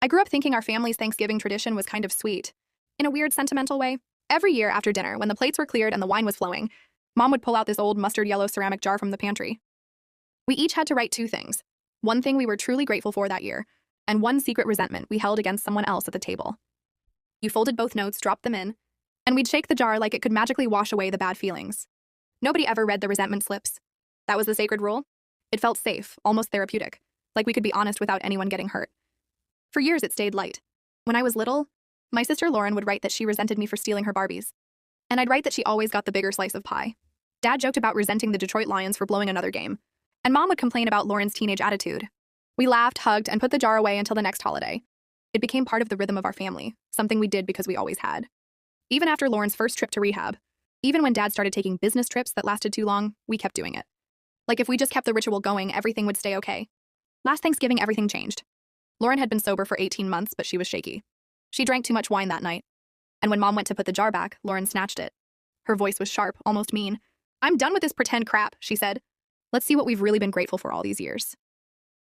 I grew up thinking our family's Thanksgiving tradition was kind of sweet. In a weird, sentimental way, every year after dinner, when the plates were cleared and the wine was flowing, Mom would pull out this old mustard yellow ceramic jar from the pantry. We each had to write two things: one thing we were truly grateful for that year, and one secret resentment we held against someone else at the table. You folded both notes, dropped them in, and we'd shake the jar like it could magically wash away the bad feelings. Nobody ever read the resentment slips. That was the sacred rule. It felt safe, almost therapeutic, like we could be honest without anyone getting hurt. For years, it stayed light. When I was little, my sister Lauren would write that she resented me for stealing her Barbies, and I'd write that she always got the bigger slice of pie. Dad joked about resenting the Detroit Lions for blowing another game, and Mom would complain about Lauren's teenage attitude. We laughed, hugged, and put the jar away until the next holiday. It became part of the rhythm of our family, something we did because we always had. Even after Lauren's first trip to rehab, even when Dad started taking business trips that lasted too long, we kept doing it. Like if we just kept the ritual going, everything would stay okay. Last Thanksgiving, everything changed. Lauren had been sober for 18 months, but she was shaky. She drank too much wine that night. And when Mom went to put the jar back, Lauren snatched it. Her voice was sharp, almost mean. "I'm done with this pretend crap," she said. "Let's see what we've really been grateful for all these years."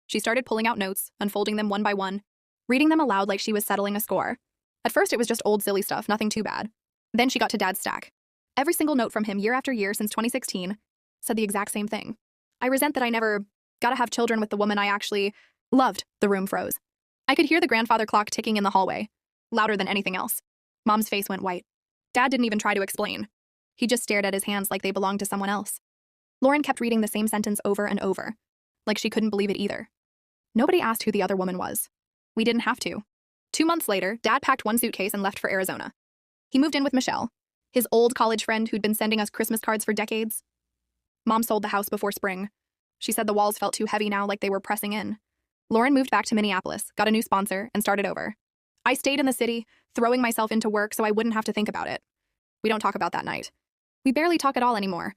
She started pulling out notes, unfolding them one by one, reading them aloud like she was settling a score. At first, it was just old silly stuff, nothing too bad. Then she got to Dad's stack. Every single note from him year after year since 2016 said the exact same thing. "I resent that I never got to have children with the woman I actually loved." The room froze. I could hear the grandfather clock ticking in the hallway, louder than anything else. Mom's face went white. Dad didn't even try to explain. He just stared at his hands like they belonged to someone else. Lauren kept reading the same sentence over and over, like she couldn't believe it either. Nobody asked who the other woman was. We didn't have to. 2 months later, Dad packed one suitcase and left for Arizona. He moved in with Michelle, his old college friend who'd been sending us Christmas cards for decades. Mom sold the house before spring. She said the walls felt too heavy now, like they were pressing in. Lauren moved back to Minneapolis, got a new sponsor, and started over. I stayed in the city, throwing myself into work so I wouldn't have to think about it. We don't talk about that night. We barely talk at all anymore.